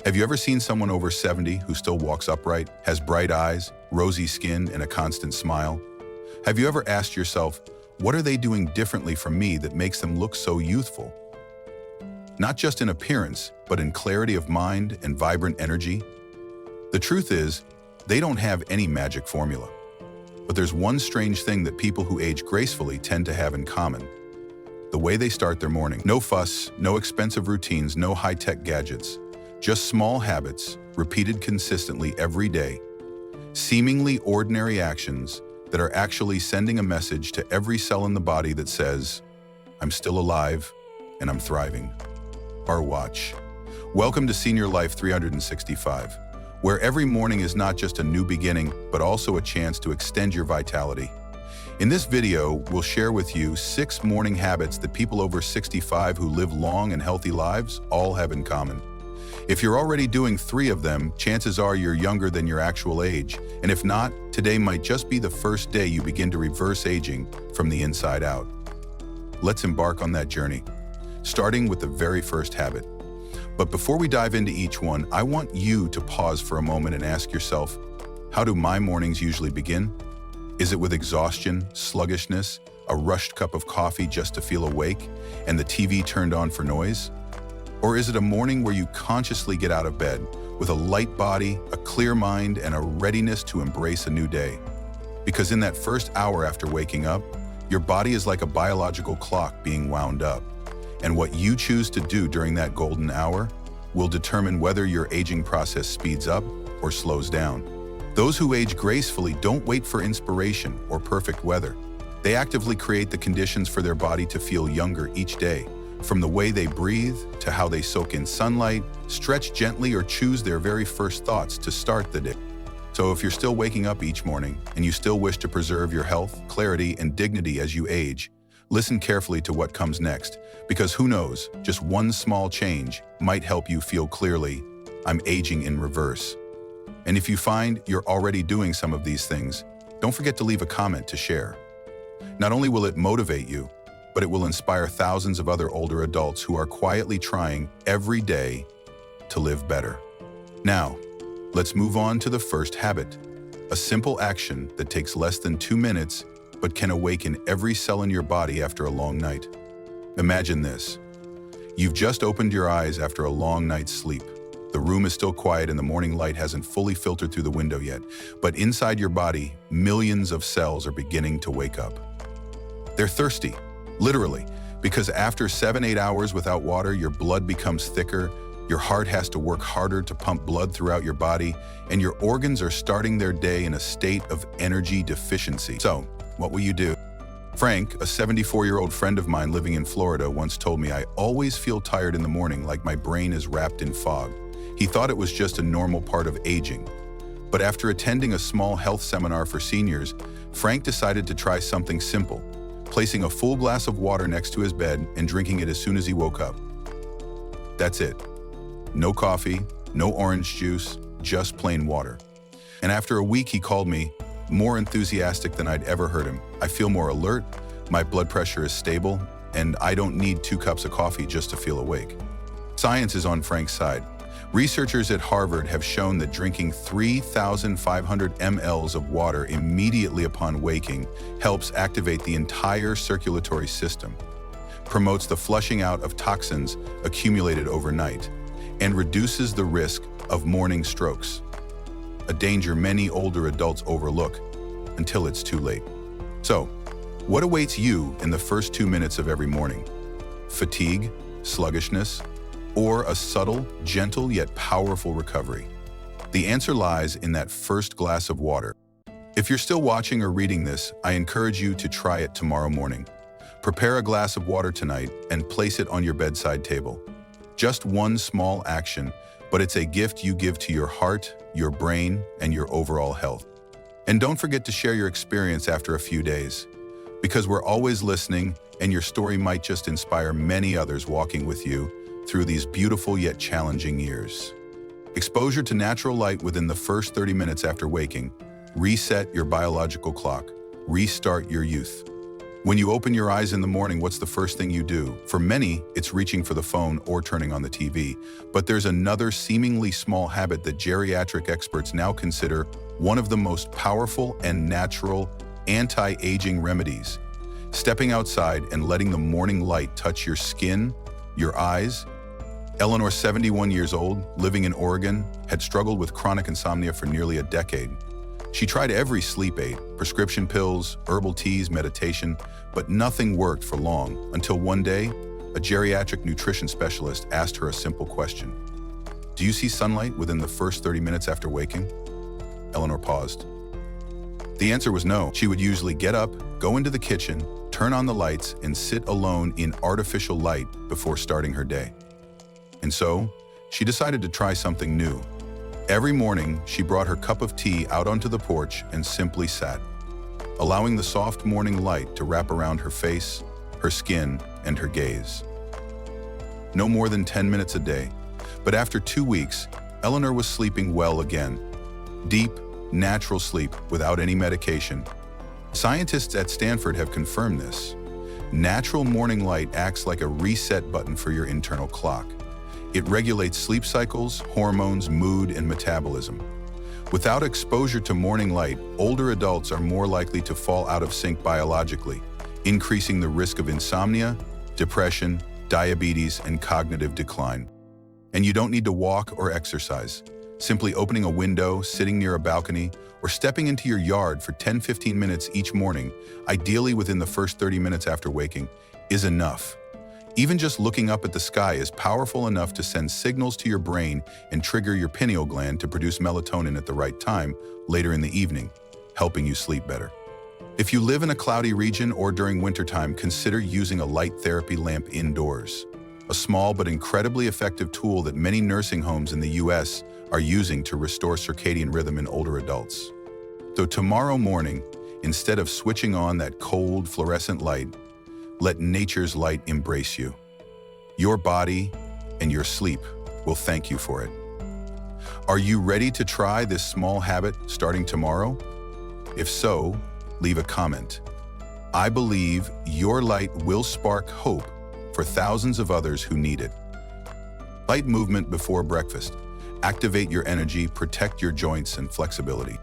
Have you ever seen someone over 70 who still walks upright, has bright eyes, rosy skin, and a constant smile? Have you ever asked yourself, what are they doing differently from me that makes them look so youthful? Not just in appearance, but in clarity of mind and vibrant energy? The truth is, they don't have any magic formula. But there's one strange thing that people who age gracefully tend to have in common: the way they start their morning. No fuss, no expensive routines, no high-tech gadgets. Just small habits, repeated consistently every day. Seemingly ordinary actions that are actually sending a message to every cell in the body that says, I'm still alive and I'm thriving. Our watch. Welcome to Senior Life 365, where every morning is not just a new beginning, but also a chance to extend your vitality. In this video, we'll share with you 6 morning habits that people over 65 who live long and healthy lives all have in common. If you're already doing 3 of them, chances are you're younger than your actual age. And if not, today might just be the first day you begin to reverse aging from the inside out. Let's embark on that journey, starting with the very first habit. But before we dive into each one, I want you to pause for a moment and ask yourself, how do my mornings usually begin? Is it with exhaustion, sluggishness, a rushed cup of coffee just to feel awake, and the TV turned on for noise? Or is it a morning where you consciously get out of bed with a light body, a clear mind, and a readiness to embrace a new day? Because in that first hour after waking up, your body is like a biological clock being wound up. And what you choose to do during that golden hour will determine whether your aging process speeds up or slows down. Those who age gracefully don't wait for inspiration or perfect weather. They actively create the conditions for their body to feel younger each day. From the way they breathe, to how they soak in sunlight, stretch gently, or choose their very first thoughts to start the day. So if you're still waking up each morning, and you still wish to preserve your health, clarity, and dignity as you age, listen carefully to what comes next, because who knows, just one small change might help you feel clearly, I'm aging in reverse. And if you find you're already doing some of these things, don't forget to leave a comment to share. Not only will it motivate you, but it will inspire thousands of other older adults who are quietly trying every day to live better. Now, let's move on to the first habit, a simple action that takes less than 2 minutes, but can awaken every cell in your body after a long night. Imagine this. You've just opened your eyes after a long night's sleep. The room is still quiet and the morning light hasn't fully filtered through the window yet, but inside your body, millions of cells are beginning to wake up. They're thirsty. Literally, because after 7-8 hours without water, your blood becomes thicker, your heart has to work harder to pump blood throughout your body, and your organs are starting their day in a state of energy deficiency. So, what will you do? Frank, a 74-year-old friend of mine living in Florida, once told me I always feel tired in the morning, like my brain is wrapped in fog. He thought it was just a normal part of aging. But after attending a small health seminar for seniors, Frank decided to try something simple: placing a full glass of water next to his bed and drinking it as soon as he woke up. That's it. No coffee, no orange juice, just plain water. And after a week, he called me, more enthusiastic than I'd ever heard him. I feel more alert, my blood pressure is stable, and I don't need 2 cups of coffee just to feel awake. Science is on Frank's side. Researchers at Harvard have shown that drinking 3,500 mLs of water immediately upon waking helps activate the entire circulatory system, promotes the flushing out of toxins accumulated overnight, and reduces the risk of morning strokes, a danger many older adults overlook until it's too late. So, what awaits you in the first 2 minutes of every morning? Fatigue, sluggishness, or a subtle, gentle yet powerful recovery? The answer lies in that first glass of water. If you're still watching or reading this, I encourage you to try it tomorrow morning. Prepare a glass of water tonight and place it on your bedside table. Just one small action, but it's a gift you give to your heart, your brain, and your overall health. And don't forget to share your experience after a few days, because we're always listening, and your story might just inspire many others walking with you through these beautiful yet challenging years. Exposure to natural light within the first 30 minutes after waking. Reset your biological clock. Restart your youth. When you open your eyes in the morning, what's the first thing you do? For many, it's reaching for the phone or turning on the TV. But there's another seemingly small habit that geriatric experts now consider one of the most powerful and natural anti-aging remedies. Stepping outside and letting the morning light touch your skin, your eyes. Eleanor, 71 years old, living in Oregon, had struggled with chronic insomnia for nearly a decade. She tried every sleep aid, prescription pills, herbal teas, meditation, but nothing worked for long until one day, a geriatric nutrition specialist asked her a simple question. Do you see sunlight within the first 30 minutes after waking? Eleanor paused. The answer was no. She would usually get up, go into the kitchen, turn on the lights, and sit alone in artificial light before starting her day. And so, she decided to try something new. Every morning, she brought her cup of tea out onto the porch and simply sat, allowing the soft morning light to wrap around her face, her skin, and her gaze. No more than 10 minutes a day, but after 2 weeks, Eleanor was sleeping well again. Deep, natural sleep without any medication. Scientists at Stanford have confirmed this. Natural morning light acts like a reset button for your internal clock. It regulates sleep cycles, hormones, mood, and metabolism. Without exposure to morning light, older adults are more likely to fall out of sync biologically, increasing the risk of insomnia, depression, diabetes, and cognitive decline. And you don't need to walk or exercise. Simply opening a window, sitting near a balcony, or stepping into your yard for 10-15 minutes each morning, ideally within the first 30 minutes after waking, is enough. Even just looking up at the sky is powerful enough to send signals to your brain and trigger your pineal gland to produce melatonin at the right time later in the evening, helping you sleep better. If you live in a cloudy region or during wintertime, consider using a light therapy lamp indoors, a small but incredibly effective tool that many nursing homes in the US are using to restore circadian rhythm in older adults. So tomorrow morning, instead of switching on that cold fluorescent light, let nature's light embrace you. Your body and your sleep will thank you for it. Are you ready to try this small habit starting tomorrow? If so, leave a comment. I believe your light will spark hope for thousands of others who need it. Light movement before breakfast. Activate your energy, protect your joints and flexibility.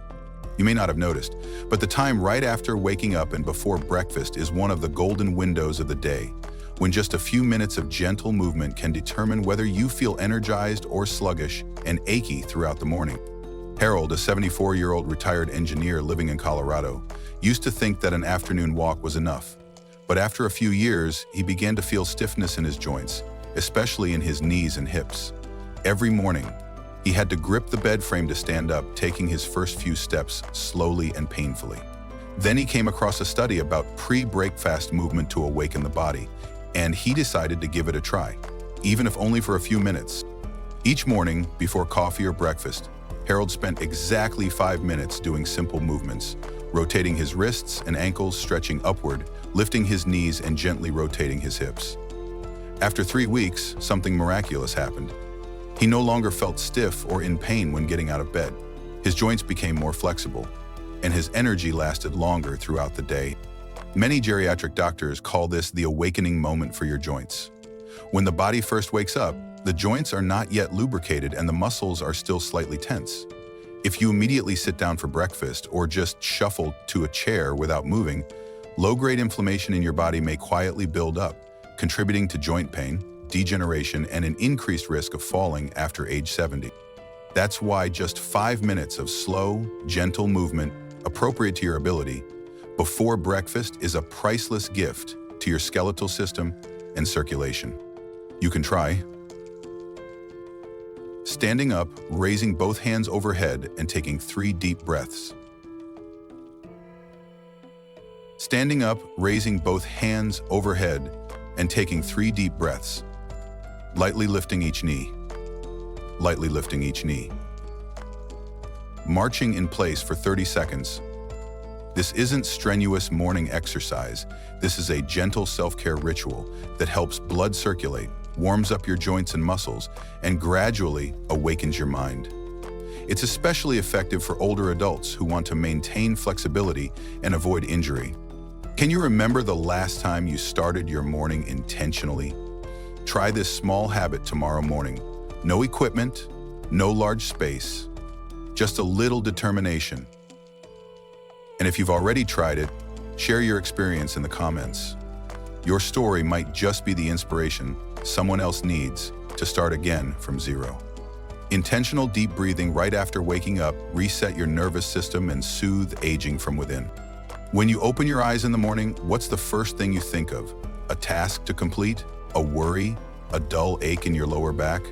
You may not have noticed, but the time right after waking up and before breakfast is one of the golden windows of the day, when just a few minutes of gentle movement can determine whether you feel energized or sluggish and achy throughout the morning. Harold, a 74-year-old retired engineer living in Colorado, used to think that an afternoon walk was enough. But after a few years, he began to feel stiffness in his joints, especially in his knees and hips. Every morning, he had to grip the bed frame to stand up, taking his first few steps slowly and painfully. Then he came across a study about pre-breakfast movement to awaken the body, and he decided to give it a try, even if only for a few minutes. Each morning, before coffee or breakfast, Harold spent exactly 5 minutes doing simple movements, rotating his wrists and ankles, stretching upward, lifting his knees, and gently rotating his hips. After 3 weeks, something miraculous happened. He no longer felt stiff or in pain when getting out of bed. His joints became more flexible, and his energy lasted longer throughout the day. Many geriatric doctors call this the awakening moment for your joints. When the body first wakes up, the joints are not yet lubricated and the muscles are still slightly tense. If you immediately sit down for breakfast or just shuffle to a chair without moving, low-grade inflammation in your body may quietly build up, contributing to joint pain, degeneration, and an increased risk of falling after age 70. That's why just 5 minutes of slow, gentle movement, appropriate to your ability, before breakfast is a priceless gift to your skeletal system and circulation. You can try. Standing up, raising both hands overhead, and taking 3 deep breaths. Standing up, raising both hands overhead, and taking 3 deep breaths. Lightly lifting each knee. Lightly lifting each knee. Marching in place for 30 seconds. This isn't strenuous morning exercise. This is a gentle self-care ritual that helps blood circulate, warms up your joints and muscles, and gradually awakens your mind. It's especially effective for older adults who want to maintain flexibility and avoid injury. Can you remember the last time you started your morning intentionally? Try this small habit tomorrow morning. No equipment, no large space, just a little determination. And if you've already tried it, share your experience in the comments. Your story might just be the inspiration someone else needs to start again from zero. Intentional deep breathing right after waking up reset your nervous system and soothe aging from within. When you open your eyes in the morning, what's the first thing you think of? A task to complete? A worry? A dull ache in your lower back?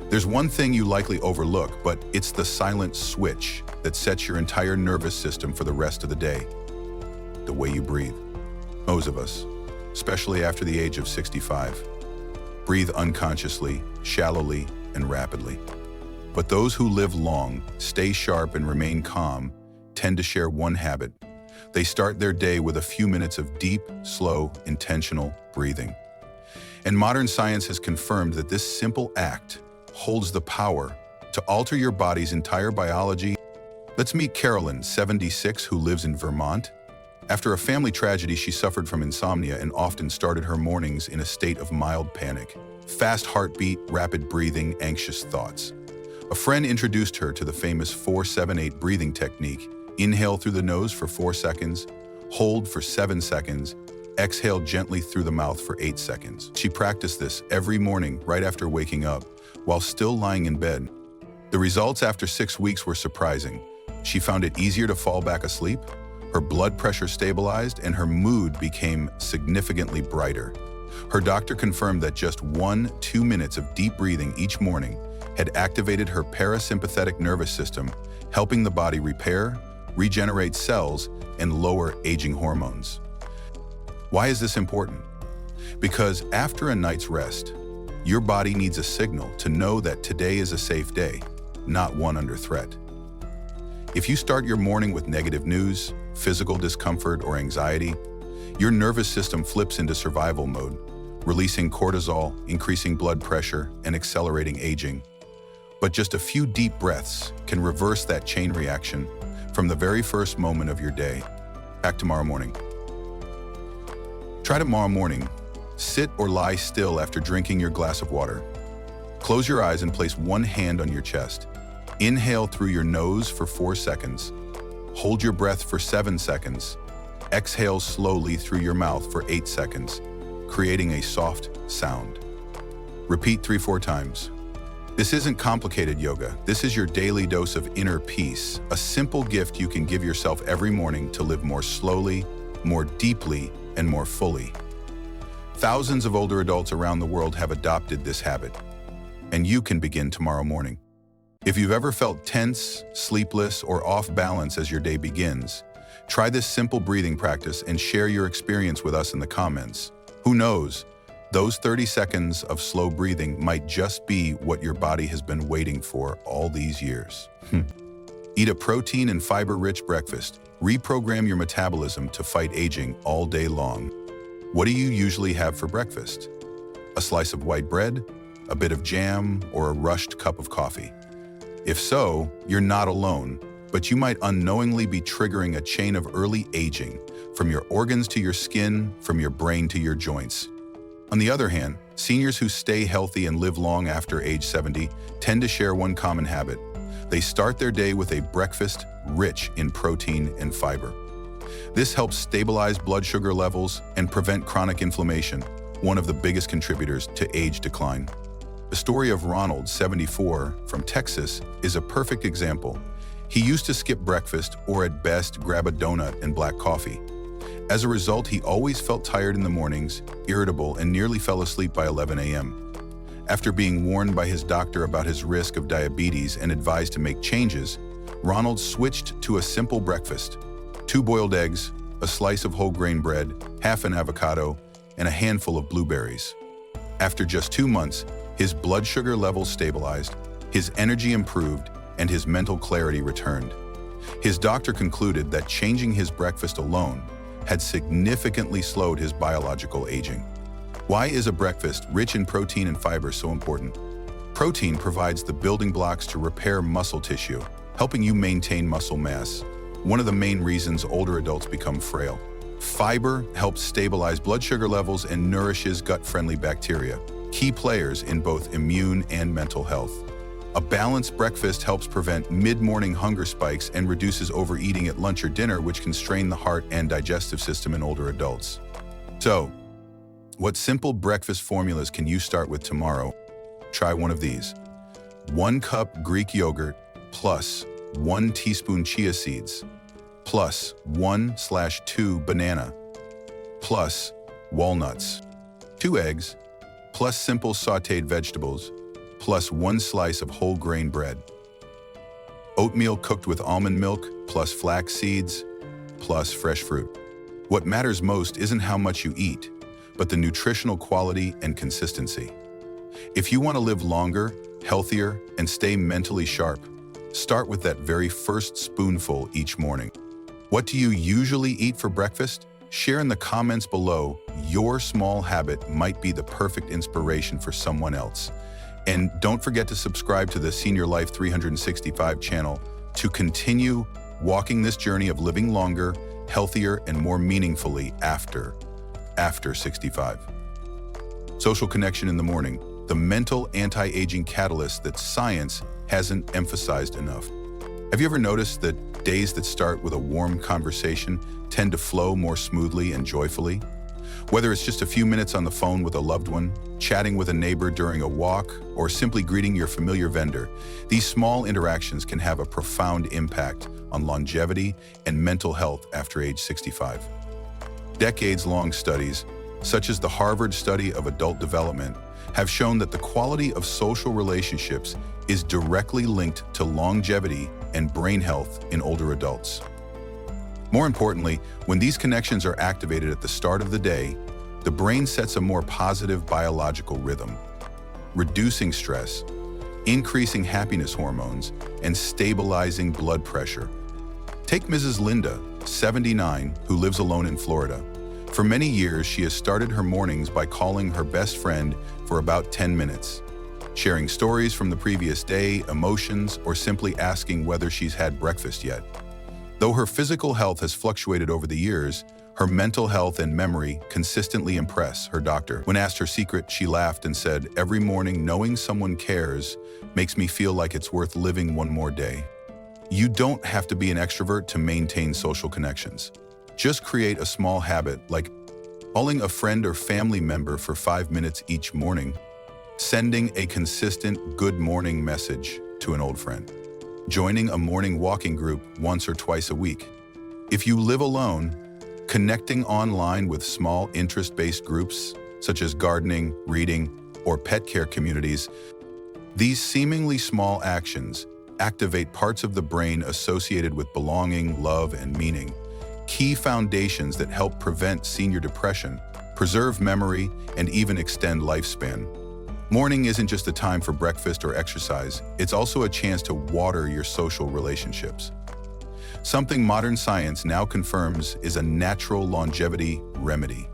There's one thing you likely overlook, but it's the silent switch that sets your entire nervous system for the rest of the day. The way you breathe. Most of us, especially after the age of 65, breathe unconsciously, shallowly, and rapidly. But those who live long, stay sharp, and remain calm tend to share one habit. They start their day with a few minutes of deep, slow, intentional breathing. And modern science has confirmed that this simple act holds the power to alter your body's entire biology. Let's meet Carolyn, 76, who lives in Vermont. After a family tragedy, she suffered from insomnia and often started her mornings in a state of mild panic. Fast heartbeat, rapid breathing, anxious thoughts. A friend introduced her to the famous 4-7-8 breathing technique. Inhale through the nose for 4 seconds, hold for 7 seconds, exhale gently through the mouth for 8 seconds. She practiced this every morning right after waking up, while still lying in bed. The results after 6 weeks were surprising. She found it easier to fall back asleep, her blood pressure stabilized, and her mood became significantly brighter. Her doctor confirmed that just 1-2 minutes of deep breathing each morning had activated her parasympathetic nervous system, helping the body repair, regenerate cells, and lower aging hormones. Why is this important? Because after a night's rest, your body needs a signal to know that today is a safe day, not one under threat. If you start your morning with negative news, physical discomfort, or anxiety, your nervous system flips into survival mode, releasing cortisol, increasing blood pressure, and accelerating aging. But just a few deep breaths can reverse that chain reaction from the very first moment of your day. Back tomorrow morning. Try tomorrow morning. Sit or lie still after drinking your glass of water. Close your eyes and place one hand on your chest. Inhale through your nose for 4 seconds. Hold your breath for 7 seconds. Exhale slowly through your mouth for 8 seconds, creating a soft sound. Repeat 3-4 times. This isn't complicated yoga. This is your daily dose of inner peace, a simple gift you can give yourself every morning to live more slowly, more deeply, and more fully. Thousands of older adults around the world have adopted this habit, and you can begin tomorrow morning. If you've ever felt tense, sleepless, or off balance as your day begins, try this simple breathing practice and share your experience with us in the comments. Who knows? Those 30 seconds of slow breathing might just be what your body has been waiting for all these years. Eat a protein and fiber-rich breakfast. Reprogram your metabolism to fight aging all day long. What do you usually have for breakfast? A slice of white bread, a bit of jam, or a rushed cup of coffee? If so, you're not alone, but you might unknowingly be triggering a chain of early aging, from your organs to your skin, from your brain to your joints. On the other hand, seniors who stay healthy and live long after age 70 tend to share one common habit. They start their day with a breakfast rich in protein and fiber. This helps stabilize blood sugar levels and prevent chronic inflammation, one of the biggest contributors to age decline. The story of Ronald, 74, from Texas, is a perfect example. He used to skip breakfast or at best grab a donut and black coffee. As a result, he always felt tired in the mornings, irritable, and nearly fell asleep by 11 a.m. After being warned by his doctor about his risk of diabetes and advised to make changes, Ronald switched to a simple breakfast: 2 boiled eggs, a slice of whole grain bread, half an avocado, and a handful of blueberries. After just 2 months, his blood sugar levels stabilized, his energy improved, and his mental clarity returned. His doctor concluded that changing his breakfast alone had significantly slowed his biological aging. Why is a breakfast rich in protein and fiber so important? Protein provides the building blocks to repair muscle tissue, helping you maintain muscle mass, one of the main reasons older adults become frail. Fiber helps stabilize blood sugar levels and nourishes gut-friendly bacteria, key players in both immune and mental health. A balanced breakfast helps prevent mid-morning hunger spikes and reduces overeating at lunch or dinner, which can strain the heart and digestive system in older adults. So, what simple breakfast formulas can you start with tomorrow? Try one of these. 1 cup Greek yogurt plus 1 teaspoon chia seeds plus 1/2 banana plus walnuts, 2 eggs plus simple sautéed vegetables plus 1 slice of whole grain bread. Oatmeal cooked with almond milk plus flax seeds plus fresh fruit. What matters most isn't how much you eat, but the nutritional quality and consistency. If you want to live longer, healthier, and stay mentally sharp, start with that very first spoonful each morning. What do you usually eat for breakfast? Share in the comments below. Your small habit might be the perfect inspiration for someone else. And don't forget to subscribe to the Senior Life 365 channel to continue walking this journey of living longer, healthier, and more meaningfully after 65. Social connection in the morning, the mental anti-aging catalyst that science hasn't emphasized enough. Have you ever noticed that days that start with a warm conversation tend to flow more smoothly and joyfully? Whether it's just a few minutes on the phone with a loved one, chatting with a neighbor during a walk, or simply greeting your familiar vendor, these small interactions can have a profound impact on longevity and mental health after age 65. Decades-long studies, such as the Harvard Study of Adult Development, have shown that the quality of social relationships is directly linked to longevity and brain health in older adults. More importantly, when these connections are activated at the start of the day, the brain sets a more positive biological rhythm, reducing stress, increasing happiness hormones, and stabilizing blood pressure. Take Mrs. Linda, 79, who lives alone in Florida. For many years, she has started her mornings by calling her best friend for about 10 minutes, sharing stories from the previous day, emotions, or simply asking whether she's had breakfast yet. Though her physical health has fluctuated over the years, her mental health and memory consistently impress her doctor. When asked her secret, she laughed and said, "Every morning, knowing someone cares makes me feel like it's worth living one more day." You don't have to be an extrovert to maintain social connections. Just create a small habit like calling a friend or family member for 5 minutes each morning, sending a consistent good morning message to an old friend, joining a morning walking group once or twice a week. If you live alone, connecting online with small interest-based groups such as gardening, reading, or pet care communities, these seemingly small actions activate parts of the brain associated with belonging, love, and meaning, key foundations that help prevent senior depression, preserve memory, and even extend lifespan. Morning isn't just a time for breakfast or exercise, it's also a chance to water your social relationships. Something modern science now confirms is a natural longevity remedy.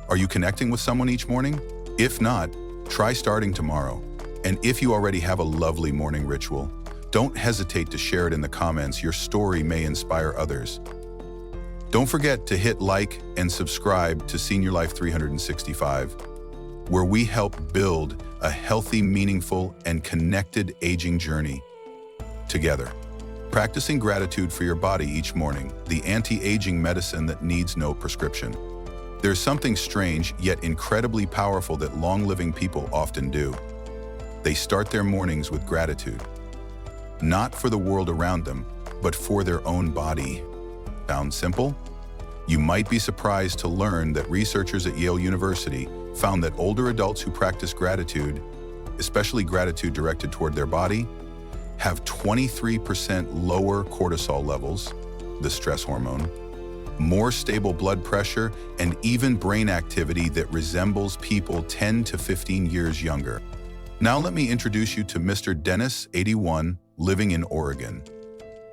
Are you connecting with someone each morning? If not, try starting tomorrow. And if you already have a lovely morning ritual, don't hesitate to share it in the comments. Your story may inspire others. Don't forget to hit like and subscribe to Senior Life 365, where we help build a healthy, meaningful, and connected aging journey together. Practicing gratitude for your body each morning, the anti-aging medicine that needs no prescription. There's something strange yet incredibly powerful that long-living people often do. They start their mornings with gratitude, not for the world around them, but for their own body. Sound simple? You might be surprised to learn that researchers at Yale University found that older adults who practice gratitude, especially gratitude directed toward their body, have 23% lower cortisol levels, the stress hormone, more stable blood pressure, and even brain activity that resembles people 10 to 15 years younger. Now let me introduce you to Mr. Dennis, 81, living in Oregon.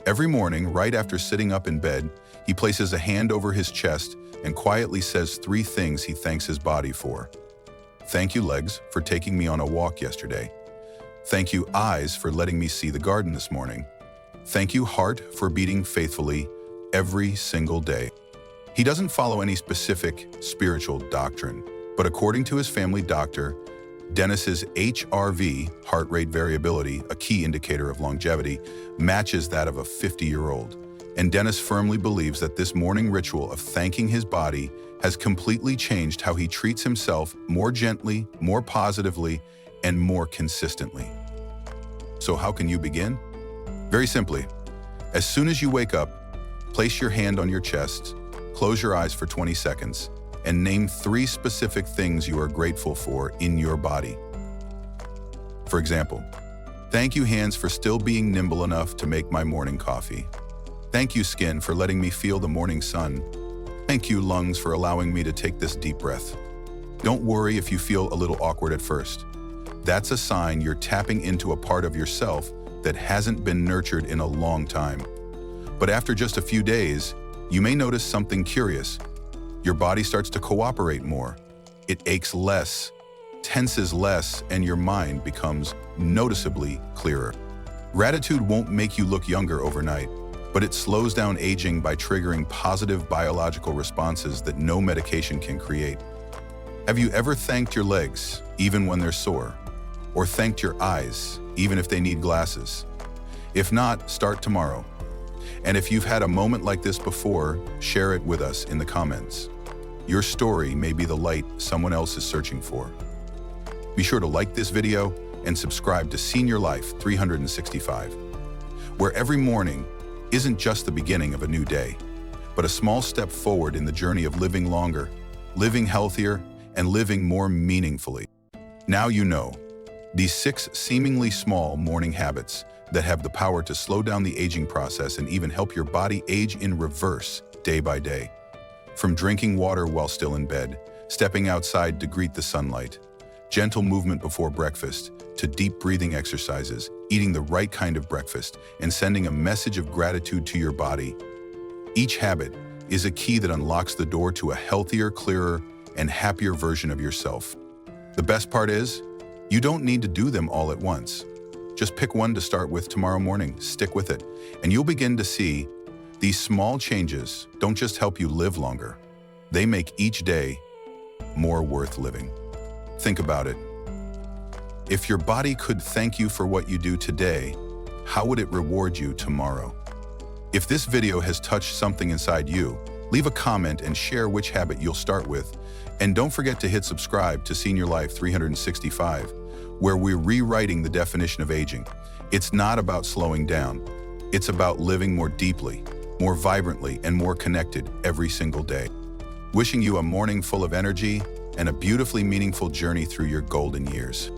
Every morning, right after sitting up in bed, he places a hand over his chest and quietly says 3 things he thanks his body for. Thank you, legs, for taking me on a walk yesterday. Thank you, eyes, for letting me see the garden this morning. Thank you, heart, for beating faithfully every single day. He doesn't follow any specific spiritual doctrine, but according to his family doctor, Dennis's HRV, heart rate variability, a key indicator of longevity, matches that of a 50-year-old. And Dennis firmly believes that this morning ritual of thanking his body has completely changed how he treats himself more gently, more positively, and more consistently. So how can you begin? Very simply, as soon as you wake up, place your hand on your chest, close your eyes for 20 seconds, and name 3 specific things you are grateful for in your body. For example, thank you hands for still being nimble enough to make my morning coffee. Thank you skin for letting me feel the morning sun. Thank you lungs for allowing me to take this deep breath. Don't worry if you feel a little awkward at first. That's a sign you're tapping into a part of yourself that hasn't been nurtured in a long time. But after just a few days, you may notice something curious. Your body starts to cooperate more. It aches less, tenses less, and your mind becomes noticeably clearer. Gratitude won't make you look younger overnight, but it slows down aging by triggering positive biological responses that no medication can create. Have you ever thanked your legs, even when they're sore? Or thanked your eyes, even if they need glasses? If not, start tomorrow. And if you've had a moment like this before, share it with us in the comments. Your story may be the light someone else is searching for. Be sure to like this video and subscribe to Senior Life 365, where every morning isn't just the beginning of a new day, but a small step forward in the journey of living longer, living healthier, and living more meaningfully. Now you know, these 6 seemingly small morning habits that have the power to slow down the aging process and even help your body age in reverse day by day. From drinking water while still in bed, stepping outside to greet the sunlight, gentle movement before breakfast, to deep breathing exercises, eating the right kind of breakfast, and sending a message of gratitude to your body. Each habit is a key that unlocks the door to a healthier, clearer, and happier version of yourself. The best part is, you don't need to do them all at once. Just pick one to start with tomorrow morning, stick with it, and you'll begin to see these small changes don't just help you live longer. They make each day more worth living. Think about it. If your body could thank you for what you do today, how would it reward you tomorrow? If this video has touched something inside you, leave a comment and share which habit you'll start with. And don't forget to hit subscribe to Senior Life 365, where we're rewriting the definition of aging. It's not about slowing down. It's about living more deeply, more vibrantly, and more connected every single day. Wishing you a morning full of energy and a beautifully meaningful journey through your golden years.